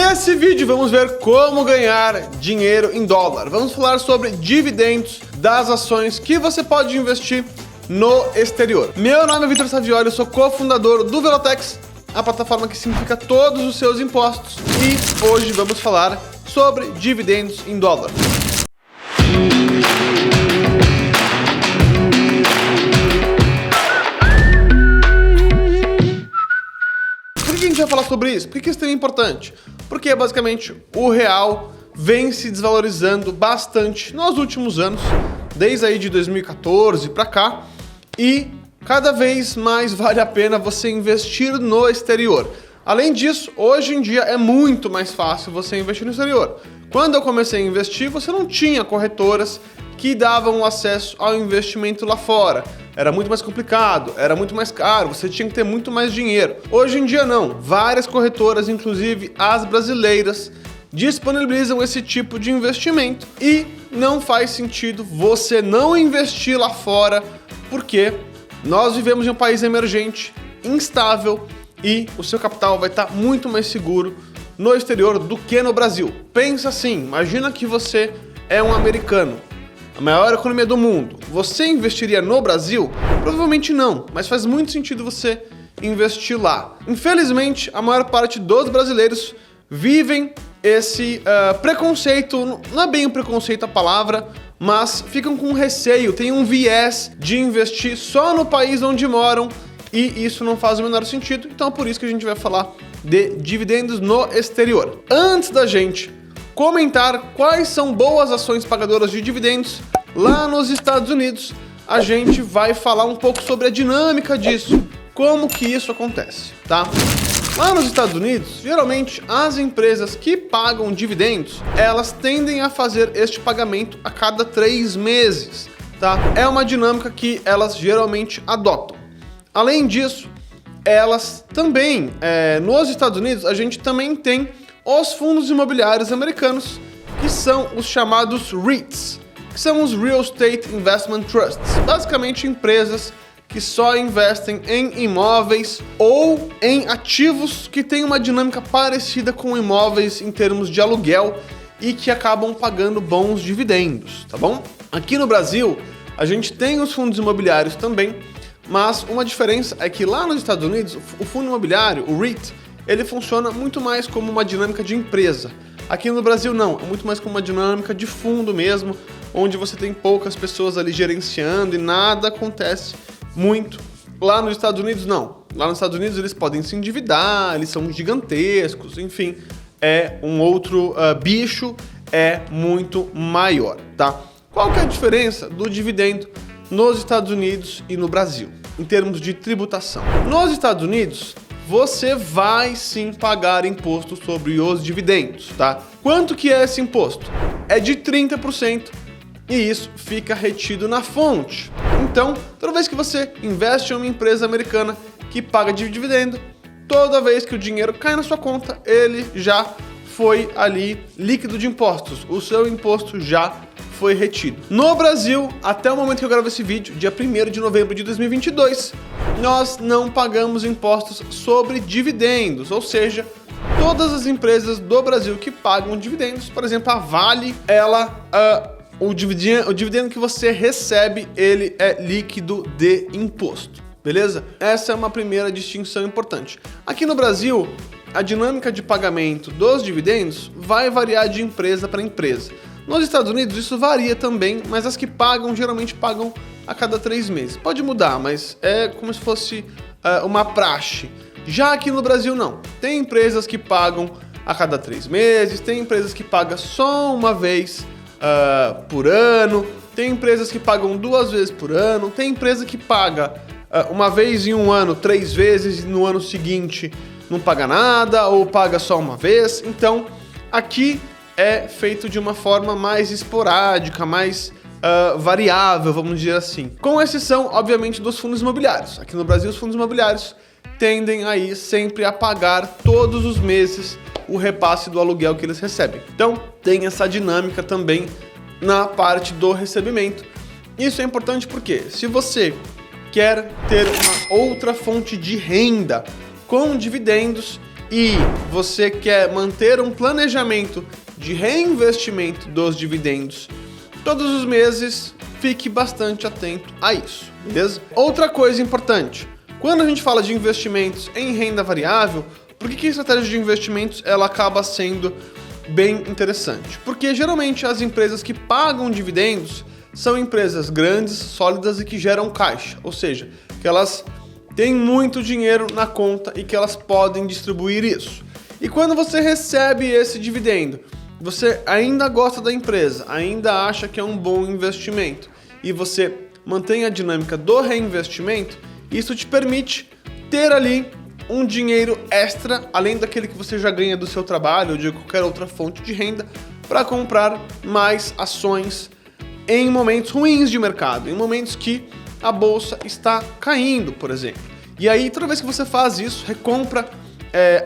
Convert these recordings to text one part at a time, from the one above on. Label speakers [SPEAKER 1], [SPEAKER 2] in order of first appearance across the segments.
[SPEAKER 1] Nesse vídeo vamos ver como ganhar dinheiro em dólar. Vamos falar sobre dividendos das ações que você pode investir no exterior. Meu nome é Vitor Savioli, eu sou cofundador do Velotex, a plataforma que simplifica todos os seus impostos. E hoje vamos falar sobre dividendos em dólar. Por que a gente vai falar sobre isso? Por que isso é tão importante? Porque basicamente o real vem se desvalorizando bastante nos últimos anos, desde aí de 2014 para cá, e cada vez mais vale a pena você investir no exterior. Além disso, hoje em dia é muito mais fácil você investir no exterior. Quando eu comecei a investir, você não tinha corretoras que davam acesso ao investimento lá fora. Era muito mais complicado, era muito mais caro, você tinha que ter muito mais dinheiro. Hoje em dia não, várias corretoras, inclusive as brasileiras, disponibilizam esse tipo de investimento e não faz sentido você não investir lá fora, porque nós vivemos em um país emergente, instável, e o seu capital vai estar muito mais seguro no exterior do que no Brasil. Pensa assim, imagina que você é um americano, a maior economia do mundo. Você investiria no Brasil? Provavelmente não, mas faz muito sentido você investir lá. Infelizmente, a maior parte dos brasileiros vivem esse preconceito, não é bem um preconceito a palavra, mas ficam com receio, tem um viés de investir só no país onde moram e isso não faz o menor sentido, então é por isso que a gente vai falar de dividendos no exterior. Antes da gente comentar quais são boas ações pagadoras de dividendos lá nos Estados Unidos, a gente vai falar um pouco sobre a dinâmica disso, como que isso acontece, tá? Lá nos Estados Unidos, geralmente as empresas que pagam dividendos, elas tendem a fazer este pagamento a cada 3 meses, tá? É uma dinâmica que elas geralmente adotam. Além disso, elas também, nos Estados Unidos, a gente também tem os fundos imobiliários americanos, que são os chamados REITs, que são os Real Estate Investment Trusts, basicamente empresas que só investem em imóveis ou em ativos que têm uma dinâmica parecida com imóveis em termos de aluguel e que acabam pagando bons dividendos, tá bom? Aqui no Brasil, a gente tem os fundos imobiliários também, mas uma diferença é que lá nos Estados Unidos, o fundo imobiliário, o REIT, ele funciona muito mais como uma dinâmica de empresa. Aqui no Brasil não, é muito mais como uma dinâmica de fundo mesmo, onde você tem poucas pessoas ali gerenciando e nada acontece muito. Lá nos Estados Unidos não. Lá nos Estados Unidos eles podem se endividar, eles são gigantescos, enfim, é um outro bicho, é muito maior, tá? Qual que é a diferença do dividendo nos Estados Unidos e no Brasil, em termos de tributação? Nos Estados Unidos, você vai sim pagar imposto sobre os dividendos, tá? Quanto que é esse imposto? É de 30% e isso fica retido na fonte. Então, toda vez que você investe em uma empresa americana que paga dividendo, toda vez que o dinheiro cai na sua conta, ele já foi ali líquido de impostos. O seu imposto já foi retido. No Brasil, até o momento que eu gravo esse vídeo, dia 1º de novembro de 2022, nós não pagamos impostos sobre dividendos, ou seja, todas as empresas do Brasil que pagam dividendos, por exemplo, a Vale, o dividendo que você recebe, ele é líquido de imposto, beleza? Essa é uma primeira distinção importante. Aqui no Brasil, a dinâmica de pagamento dos dividendos vai variar de empresa para empresa. Nos Estados Unidos isso varia também, mas as que pagam geralmente pagam a cada 3 meses. Pode mudar, mas é como se fosse uma praxe. Já aqui no Brasil não. Tem empresas que pagam a cada 3 meses, tem empresas que pagam só uma vez por ano, tem empresas que pagam 2 vezes por ano, tem empresa que paga uma vez em um ano, 3 vezes, e no ano seguinte não paga nada ou paga só uma vez. Então aqui é feito de uma forma mais esporádica, mais variável, vamos dizer assim. Com exceção, obviamente, dos fundos imobiliários. Aqui no Brasil, os fundos imobiliários tendem aí sempre a pagar todos os meses o repasse do aluguel que eles recebem. Então, tem essa dinâmica também na parte do recebimento. Isso é importante porque se você quer ter uma outra fonte de renda com dividendos, e você quer manter um planejamento de reinvestimento dos dividendos todos os meses, fique bastante atento a isso, beleza? Outra coisa importante, quando a gente fala de investimentos em renda variável, por que a estratégia de investimentos ela acaba sendo bem interessante? Porque geralmente as empresas que pagam dividendos são empresas grandes, sólidas e que geram caixa, ou seja, que elas têm muito dinheiro na conta e que elas podem distribuir isso. E quando você recebe esse dividendo, você ainda gosta da empresa, ainda acha que é um bom investimento e você mantém a dinâmica do reinvestimento, isso te permite ter ali um dinheiro extra, além daquele que você já ganha do seu trabalho ou de qualquer outra fonte de renda, para comprar mais ações em momentos ruins de mercado, em momentos que a bolsa está caindo, por exemplo. E aí, toda vez que você faz isso, recompra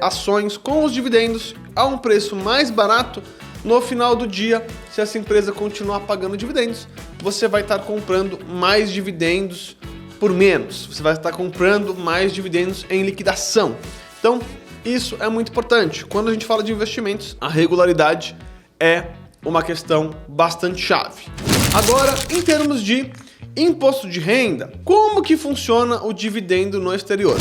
[SPEAKER 1] ações com os dividendos a um preço mais barato, no final do dia, se essa empresa continuar pagando dividendos, você vai estar comprando mais dividendos por menos. Você vai estar comprando mais dividendos em liquidação. Então, isso é muito importante. Quando a gente fala de investimentos, a regularidade é uma questão bastante chave. Agora, em termos de imposto de renda, como que funciona o dividendo no exterior?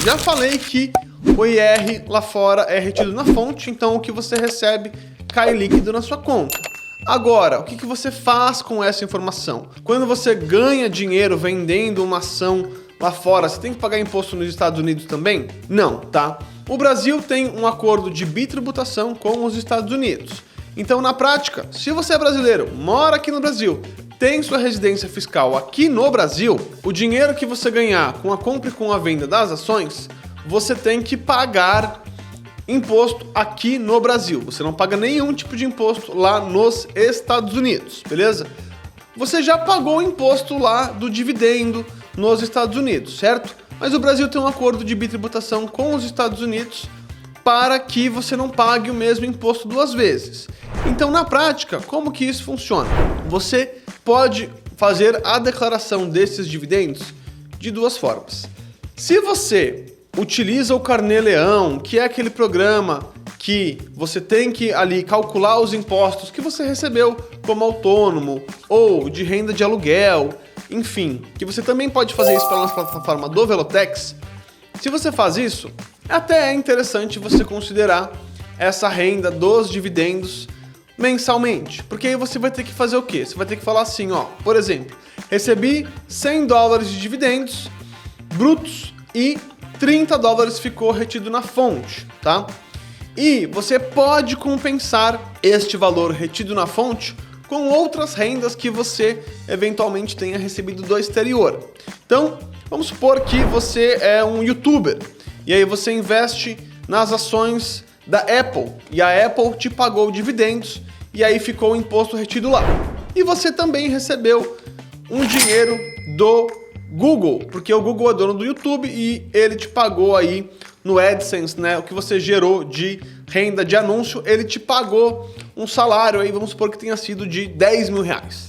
[SPEAKER 1] Já falei que o IR lá fora é retido na fonte, então o que você recebe cai líquido na sua conta. Agora, o que você faz com essa informação? Quando você ganha dinheiro vendendo uma ação lá fora, você tem que pagar imposto nos Estados Unidos também? Não, tá? O Brasil tem um acordo de bitributação com os Estados Unidos. Então, na prática, se você é brasileiro, mora aqui no Brasil, tem sua residência fiscal aqui no Brasil, o dinheiro que você ganhar com a compra e com a venda das ações, você tem que pagar imposto aqui no Brasil. Você não paga nenhum tipo de imposto lá nos Estados Unidos, beleza? Você já pagou o imposto lá do dividendo nos Estados Unidos, certo? Mas o Brasil tem um acordo de bitributação com os Estados Unidos para que você não pague o mesmo imposto duas vezes. Então, na prática, como que isso funciona? Você pode fazer a declaração desses dividendos de duas formas. Se você utiliza o Carnê-Leão, que é aquele programa que você tem que ali calcular os impostos que você recebeu como autônomo ou de renda de aluguel, enfim, que você também pode fazer isso pela nossa plataforma do Velotex. Se você faz isso, até é interessante você considerar essa renda dos dividendos mensalmente, porque aí você vai ter que fazer o quê? Você vai ter que falar assim, ó, por exemplo, recebi $100 de dividendos brutos e $30 ficou retido na fonte, tá? E você pode compensar este valor retido na fonte com outras rendas que você eventualmente tenha recebido do exterior. Então, vamos supor que você é um youtuber e aí você investe nas ações da Apple e a Apple te pagou dividendos e aí ficou o imposto retido lá. E você também recebeu um dinheiro do Google, porque o Google é dono do YouTube e ele te pagou aí no AdSense, né? O que você gerou de renda de anúncio, ele te pagou um salário aí, vamos supor que tenha sido de R$10 mil,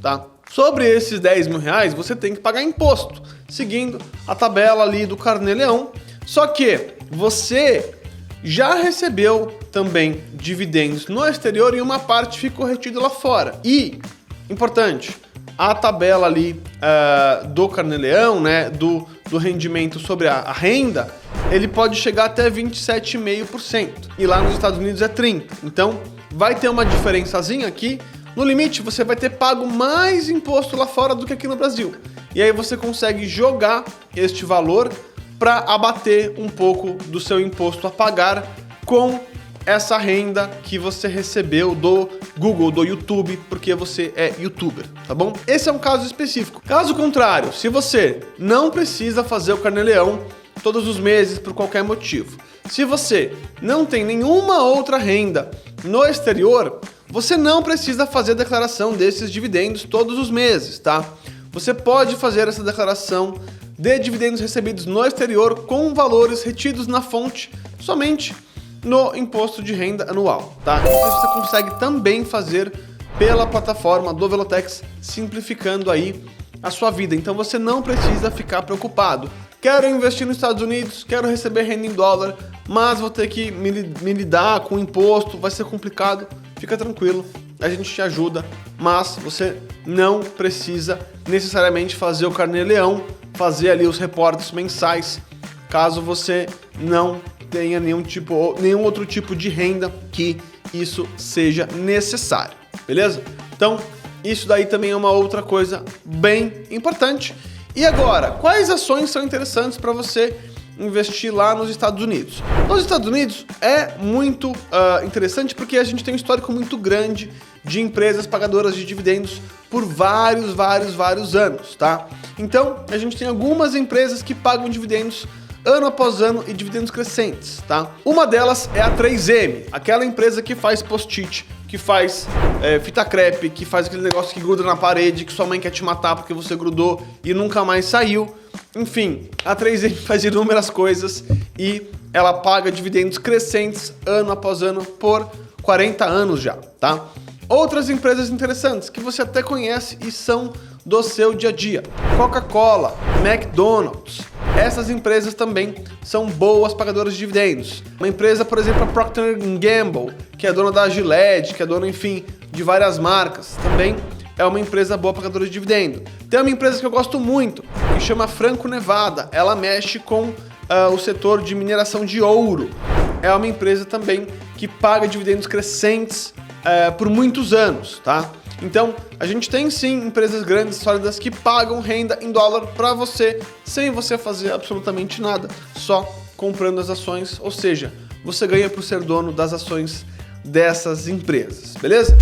[SPEAKER 1] tá? Sobre esses R$10 mil, você tem que pagar imposto, seguindo a tabela ali do Carnê-Leão. Só que você já recebeu também dividendos no exterior e uma parte ficou retida lá fora. E, importante, a tabela ali do Carnê-Leão, né, do rendimento sobre a renda, ele pode chegar até 27,5%. E lá nos Estados Unidos é 30%. Então, vai ter uma diferençazinha aqui. No limite, você vai ter pago mais imposto lá fora do que aqui no Brasil. E aí você consegue jogar este valor para abater um pouco do seu imposto a pagar com essa renda que você recebeu do Google, do YouTube, porque você é youtuber, tá bom? Esse é um caso específico. Caso contrário, se você não precisa fazer o Carnê-Leão todos os meses por qualquer motivo, se você não tem nenhuma outra renda no exterior, você não precisa fazer a declaração desses dividendos todos os meses, tá? Você pode fazer essa declaração de dividendos recebidos no exterior com valores retidos na fonte somente no imposto de renda anual, tá? Então você consegue também fazer pela plataforma do Velotex, simplificando aí a sua vida. Então você não precisa ficar preocupado. Quero investir nos Estados Unidos, quero receber renda em dólar, mas vou ter que me lidar com o imposto, vai ser complicado. Fica tranquilo, a gente te ajuda, mas você não precisa necessariamente fazer o Carnê-Leão, fazer ali os reportes mensais, caso você não tenha nenhum outro tipo de renda que isso seja necessário, beleza? Então, isso daí também é uma outra coisa bem importante. E agora, quais ações são interessantes para você investir lá nos Estados Unidos? Nos Estados Unidos é muito interessante porque a gente tem um histórico muito grande de empresas pagadoras de dividendos por vários anos, tá? Então, a gente tem algumas empresas que pagam dividendos ano após ano e dividendos crescentes, tá? Uma delas é a 3M, aquela empresa que faz post-it, que faz fita crepe, que faz aquele negócio que gruda na parede, que sua mãe quer te matar porque você grudou e nunca mais saiu. Enfim, a 3M faz inúmeras coisas e ela paga dividendos crescentes ano após ano por 40 anos já, tá? Outras empresas interessantes que você até conhece e são do seu dia a dia: Coca-Cola, McDonald's. Essas empresas também são boas pagadoras de dividendos. Uma empresa, por exemplo, a Procter & Gamble, que é dona da Gillette, que é dona, enfim, de várias marcas, também é uma empresa boa pagadora de dividendo. Tem uma empresa que eu gosto muito, que chama Franco-Nevada. Ela mexe com o setor de mineração de ouro. É uma empresa também que paga dividendos crescentes por muitos anos, tá? Então, a gente tem sim empresas grandes, sólidas, que pagam renda em dólar para você, sem você fazer absolutamente nada, só comprando as ações, ou seja, você ganha por ser dono das ações dessas empresas, beleza?